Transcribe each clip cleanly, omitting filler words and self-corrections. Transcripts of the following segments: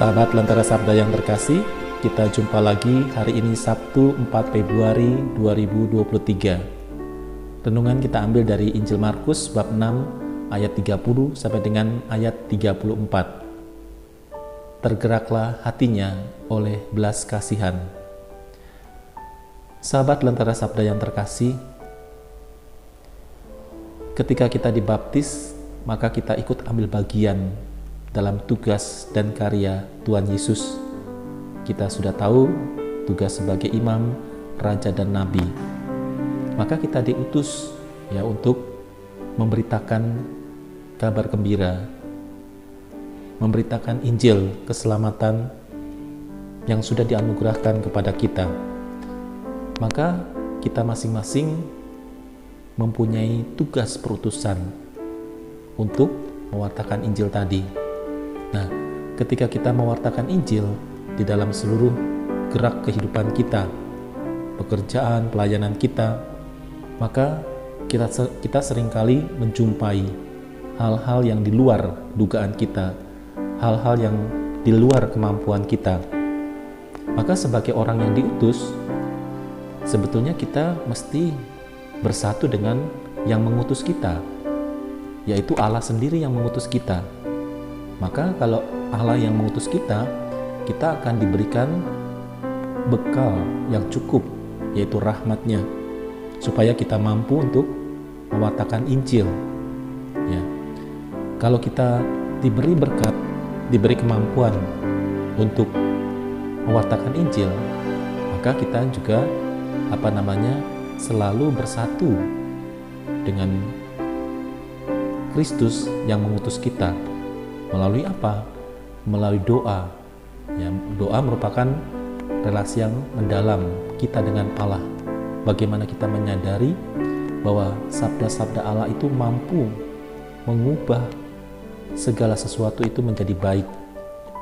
Sahabat Lentera Sabda yang terkasih, kita jumpa lagi hari ini Sabtu 4 Februari 2023. Renungan kita ambil dari Injil Markus bab 6 ayat 30 sampai dengan ayat 34. Tergeraklah hatinya oleh belas kasihan. Sahabat Lentera Sabda yang terkasih, ketika kita dibaptis, maka kita ikut ambil bagian dalam tugas dan karya Tuhan Yesus. Kita sudah tahu tugas sebagai imam, raja dan nabi. Maka kita diutus untuk memberitakan kabar gembira, memberitakan Injil keselamatan yang sudah dianugerahkan kepada kita. Maka kita masing-masing mempunyai tugas perutusan untuk mewartakan Injil tadi. Nah, ketika kita mewartakan Injil di dalam seluruh gerak kehidupan kita, pekerjaan, pelayanan kita, maka kita seringkali menjumpai hal-hal yang di luar dugaan kita, hal-hal yang di luar kemampuan kita. Maka sebagai orang yang diutus, sebetulnya kita mesti bersatu dengan yang mengutus kita, yaitu Allah sendiri yang mengutus kita. Maka kalau Allah yang mengutus kita, kita akan diberikan bekal yang cukup, yaitu rahmat-Nya, supaya kita mampu untuk mewartakan Injil. Kalau kita diberi berkat, diberi kemampuan untuk mewartakan Injil, maka kita juga selalu bersatu dengan Kristus yang mengutus kita. Melalui apa? Melalui doa. Doa merupakan relasi yang mendalam kita dengan Allah. Bagaimana kita menyadari bahwa sabda-sabda Allah itu mampu mengubah segala sesuatu itu menjadi baik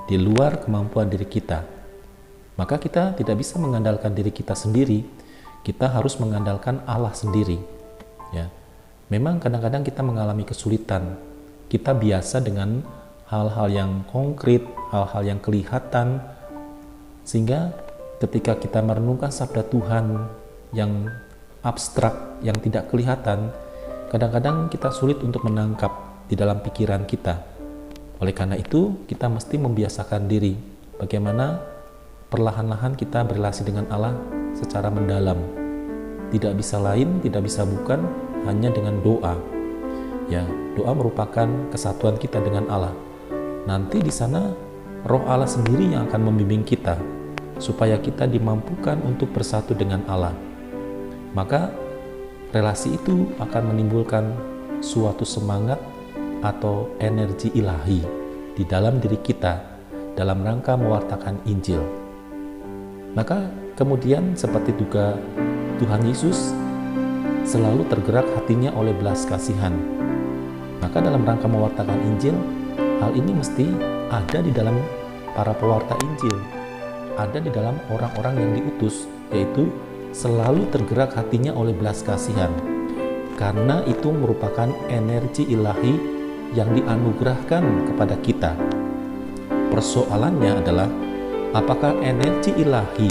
di luar kemampuan diri kita. Maka kita tidak bisa mengandalkan diri kita sendiri. Kita harus mengandalkan Allah sendiri. Memang kadang-kadang kita mengalami kesulitan. Kita biasa dengan hal-hal yang konkret, hal-hal yang kelihatan, sehingga ketika kita merenungkan sabda Tuhan yang abstrak, yang tidak kelihatan, kadang-kadang kita sulit untuk menangkap di dalam pikiran kita. Oleh karena itu, kita mesti membiasakan diri bagaimana perlahan-lahan kita berrelasi dengan Allah secara mendalam. Tidak bisa lain, tidak bisa bukan, hanya dengan doa. Doa merupakan kesatuan kita dengan Allah. Nanti di sana Roh Allah sendiri yang akan membimbing kita supaya kita dimampukan untuk bersatu dengan Allah. Maka relasi itu akan menimbulkan suatu semangat atau energi ilahi di dalam diri kita dalam rangka mewartakan Injil. Maka kemudian seperti juga Tuhan Yesus selalu tergerak hatinya oleh belas kasihan. Maka dalam rangka mewartakan Injil, hal ini mesti ada di dalam para pewarta Injil, ada di dalam orang-orang yang diutus, yaitu selalu tergerak hatinya oleh belas kasihan. Karena itu merupakan energi ilahi yang dianugerahkan kepada kita. Persoalannya adalah, apakah energi ilahi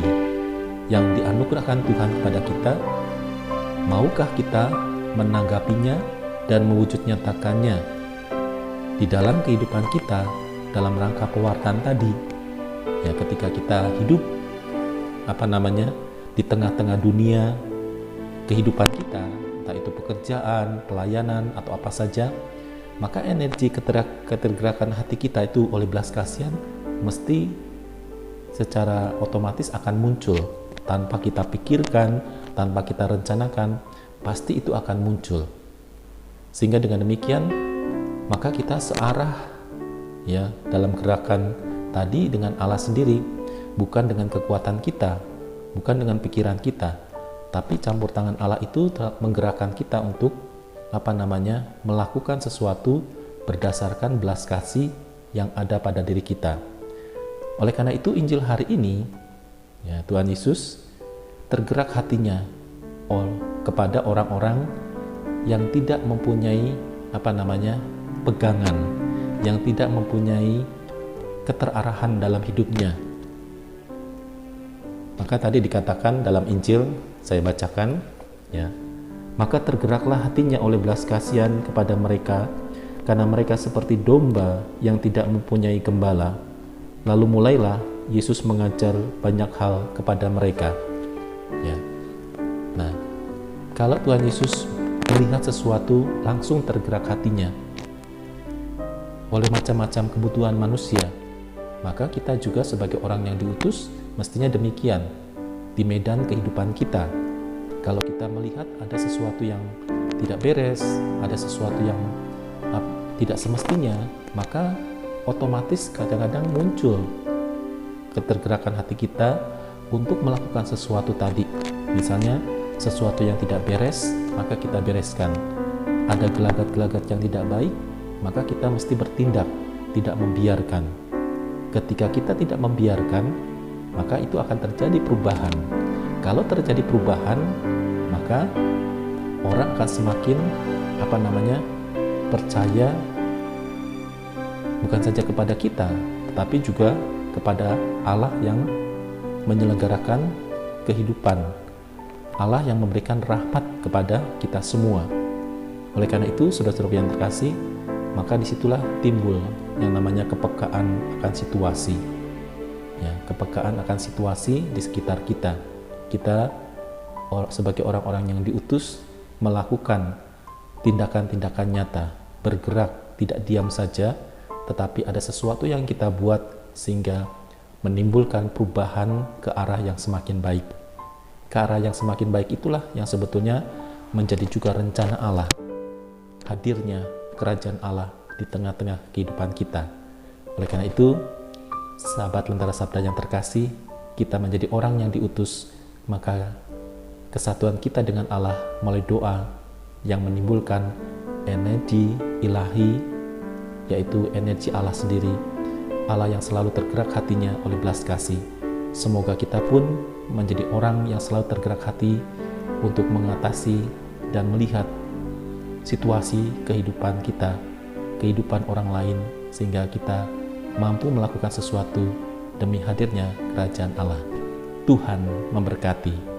yang dianugerahkan Tuhan kepada kita, maukah kita menanggapinya dan mewujud nyatakannya di dalam kehidupan kita dalam rangka pewartaan tadi. Ketika kita hidup di tengah-tengah dunia kehidupan kita, entah itu pekerjaan, pelayanan atau apa saja, maka energi ketergerakan hati kita itu oleh belas kasihan mesti secara otomatis akan muncul tanpa kita pikirkan, tanpa kita rencanakan, pasti itu akan muncul. Sehingga dengan demikian maka kita searah dalam gerakan tadi dengan Allah sendiri, bukan dengan kekuatan kita, bukan dengan pikiran kita, tapi campur tangan Allah itu menggerakkan kita untuk melakukan sesuatu berdasarkan belas kasih yang ada pada diri kita. Oleh karena itu Injil hari ini, Tuhan Yesus tergerak hatinya kepada orang-orang yang tidak mempunyai pegangan, yang tidak mempunyai keterarahan dalam hidupnya. Maka tadi dikatakan dalam Injil, saya bacakan ya. Maka tergeraklah hatinya oleh belas kasihan kepada mereka, karena mereka seperti domba yang tidak mempunyai gembala. Lalu mulailah Yesus mengajar banyak hal kepada mereka. Ya. Nah, kalau Tuhan Yesus melihat sesuatu, langsung tergerak hatinya oleh macam-macam kebutuhan manusia, maka kita juga sebagai orang yang diutus mestinya demikian di medan kehidupan kita. Kalau kita melihat ada sesuatu yang tidak beres, ada sesuatu yang tidak semestinya, maka otomatis kadang-kadang muncul ketergerakan hati kita untuk melakukan sesuatu tadi. Misalnya sesuatu yang tidak beres, maka kita bereskan. Ada gelagat-gelagat yang tidak baik, maka kita mesti bertindak, tidak membiarkan. Ketika kita tidak membiarkan, maka itu akan terjadi perubahan. Kalau terjadi perubahan, maka orang akan semakin percaya bukan saja kepada kita, tetapi juga kepada Allah yang menyelenggarakan kehidupan, Allah yang memberikan rahmat kepada kita semua. Oleh karena itu, saudara-saudara yang terkasih, maka disitulah timbul yang namanya kepekaan akan situasi. Ya, kepekaan akan situasi di sekitar kita. Kita sebagai orang-orang yang diutus melakukan tindakan-tindakan nyata, bergerak, tidak diam saja, tetapi ada sesuatu yang kita buat sehingga menimbulkan perubahan ke arah yang semakin baik. Ke arah yang semakin baik itulah yang sebetulnya menjadi juga rencana Allah, hadirnya kerajaan Allah di tengah-tengah kehidupan kita. Oleh karena itu, sahabat Lentera Sabda yang terkasih, kita menjadi orang yang diutus, maka kesatuan kita dengan Allah melalui doa yang menimbulkan energi ilahi, yaitu energi Allah sendiri, Allah yang selalu tergerak hatinya oleh belas kasih. Semoga kita pun menjadi orang yang selalu tergerak hati untuk mengatasi dan melihat situasi kehidupan kita, kehidupan orang lain, sehingga kita mampu melakukan sesuatu demi hadirnya kerajaan Allah. Tuhan memberkati.